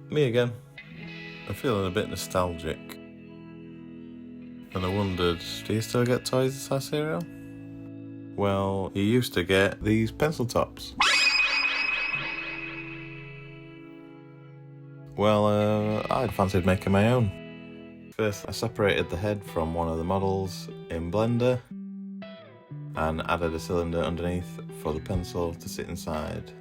Me again. I'm feeling a bit nostalgic. And I wondered, do you still get toys that size cereal? Well, you used to get these pencil tops. Well, I'd fancied making my own. First, I separated the head from one of the models in Blender and added a cylinder underneath for the pencil to sit inside.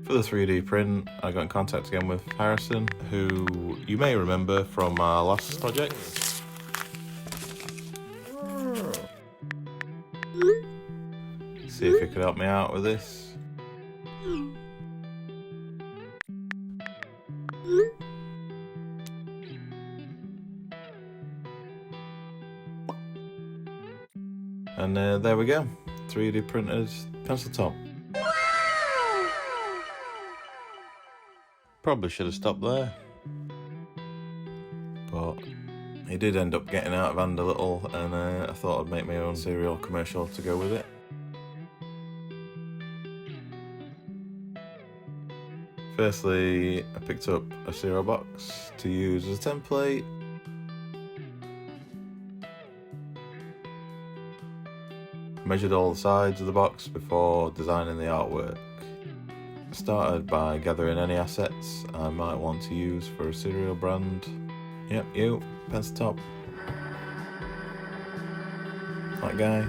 For the 3D print, I got in contact again with Harrison, who you may remember from our last project. See if he could help me out with this. And there we go, 3D printed pencil top. Probably should have stopped there, but he did end up getting out of hand a little, and I thought I'd make my own cereal commercial to go with it. Firstly, I picked up a cereal box to use as a template. Measured all the sides of the box before designing the artwork. I started by gathering any assets I might want to use for a cereal brand. Yep, you, pencil top. That guy.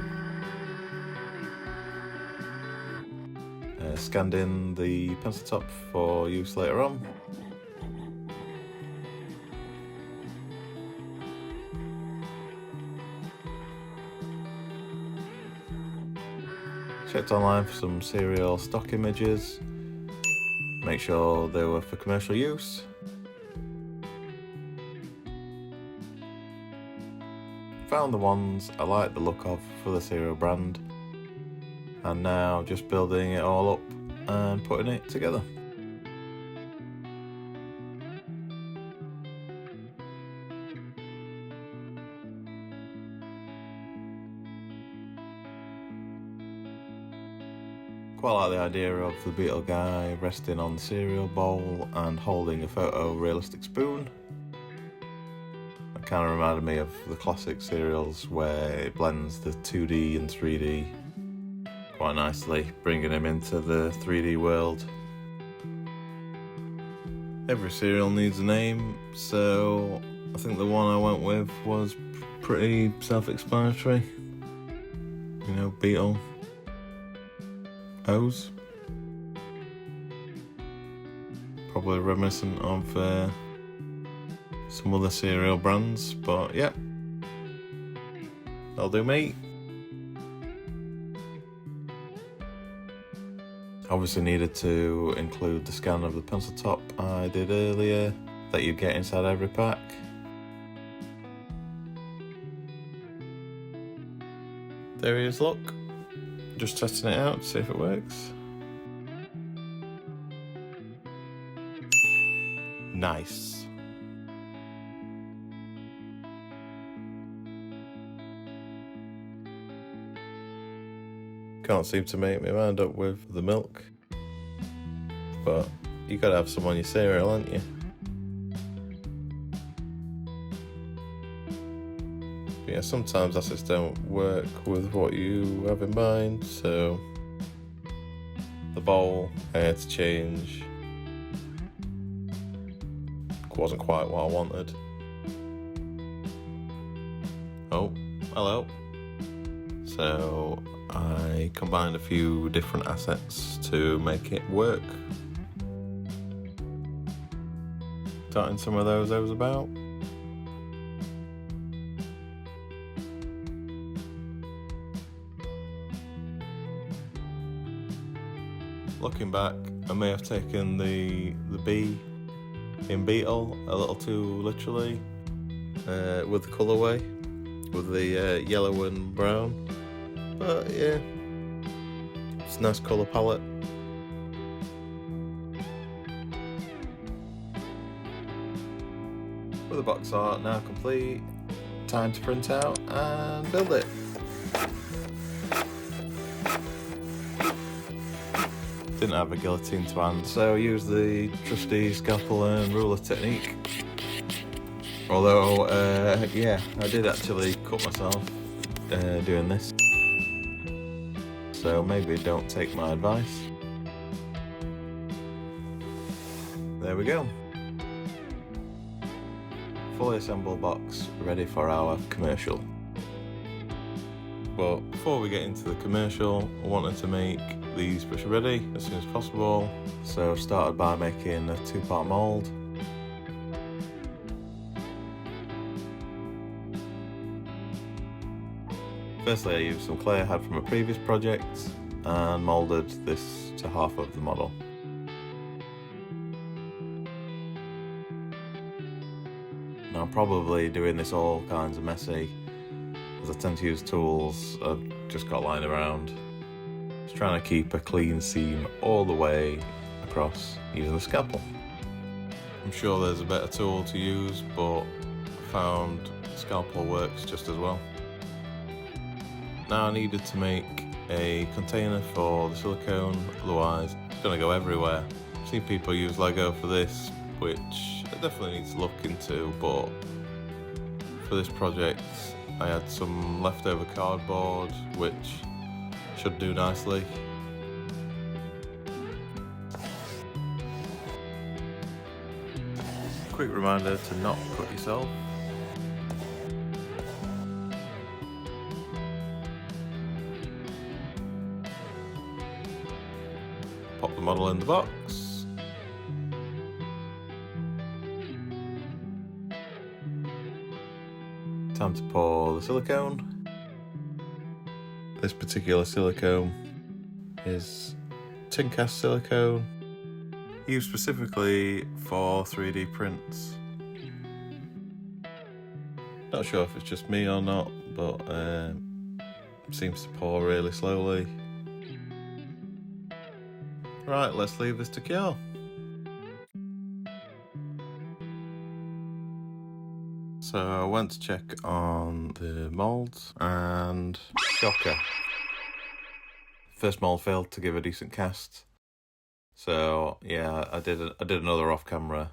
Scanned in the pencil top for use later on. Checked online for some cereal stock images. Make sure they were for commercial use. Found the ones I like the look of for the cereal brand, and now just building it all up and putting it together. Quite like the idea of the Beetle guy resting on the cereal bowl and holding a photorealistic spoon. It kind of reminded me of the classic cereals where it blends the 2D and 3D quite nicely, bringing him into the 3D world. Every cereal needs a name, so I think the one I went with was pretty self-explanatory. You know, Beetle Os. Probably reminiscent of some other cereal brands, but yeah, that'll do me. Obviously needed to include the scan of the pencil top I did earlier that you get inside every pack. There he is, look. Just testing it out to see if it works. Nice. Can't seem to make my mind up with the milk, but you gotta have some on your cereal, haven't you? Yeah, sometimes assets don't work with what you have in mind, so the bowl I had to change. Wasn't quite what I wanted. Oh, hello. So I combined a few different assets to make it work. Starting some of those I was about. Looking back, I may have taken the B in Beetle a little too literally with the colourway, with the yellow and brown, but yeah, it's a nice colour palette. With the box art now complete, time to print out and build it. Didn't have a guillotine to hand, so I used the trusty scalpel and ruler technique. Although, yeah, I did actually cut myself doing this. So maybe don't take my advice. There we go. Fully assembled box ready for our commercial. But before we get into the commercial, I wanted to make these pressure ready as soon as possible. So I started by making a 2-part mould. Firstly, I used some clay I had from a previous project and moulded this to half of the model. Now I'm probably doing this all kinds of messy, as I tend to use tools I've just got lying around. Just trying to keep a clean seam all the way across using the scalpel. I'm sure there's a better tool to use, but I found scalpel works just as well. Now I needed to make a container for the silicone, otherwise it's going to go everywhere. I've seen people use Lego for this, which I definitely need to look into, but for this project I had some leftover cardboard which should do nicely. Quick reminder to not cut yourself. Pop the model in the box. Time to pour the silicone. This particular silicone is tin cast silicone, used specifically for 3D prints. Not sure if it's just me or not, but seems to pour really slowly. Right, let's leave this to cure. So I went to check on the moulds and shocker. First mould failed to give a decent cast. So yeah, I did another off camera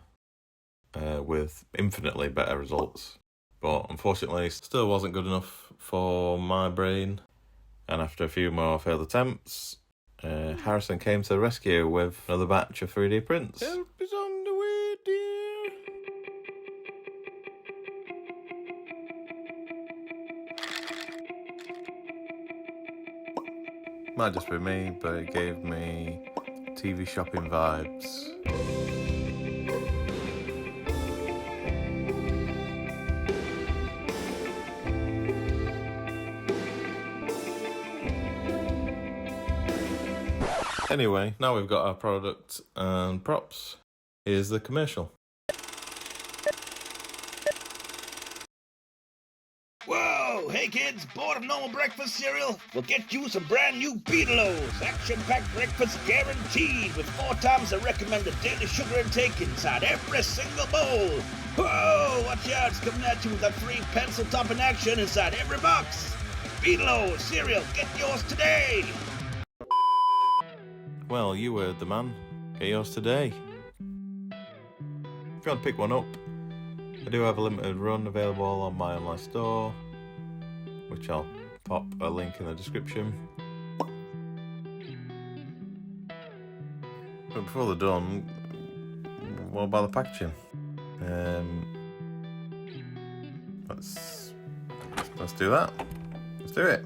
with infinitely better results. But unfortunately still wasn't good enough for my brain. And after a few more failed attempts, Harrison came to the rescue with another batch of 3D prints. Help is on the way, dear. Might just be me, but it gave me TV shopping vibes. Anyway, now we've got our product and props, here's the commercial. Whoa! Hey kids, bored of normal breakfast cereal? We'll get you some brand new BEETLE Os. Action-packed breakfast guaranteed with 4 times the recommended daily sugar intake inside every single bowl. Whoa! Watch out, it's coming at you with a free pencil top in action inside every box. BEETLE Os cereal, get yours today! Well, you heard the man. Get yours today. If you want to pick one up, I do have a limited run available on my online store, which I'll pop a link in the description. But before they're done, what about the packaging? Let's do that. Let's do it.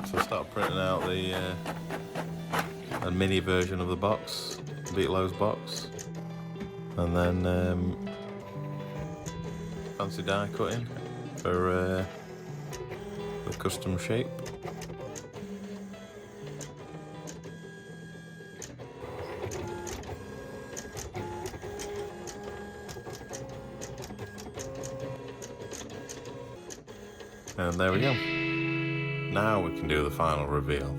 So I started printing out a mini version of the box, Beetle O's box, and then fancy die cutting for the custom shape. And there we go. Now we can do the final reveal.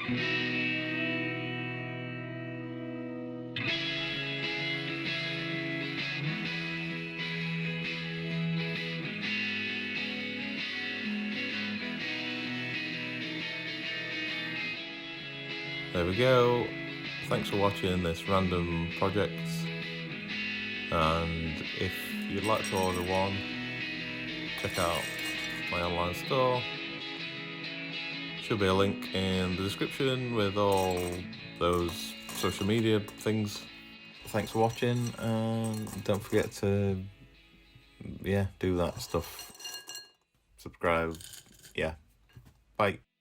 There we go. Thanks for watching this random project, and if you'd like to order one, check out my online store. Should be a link in the description with all those social media things. Thanks for watching, and don't forget to do that stuff. Subscribe. Yeah. Bye.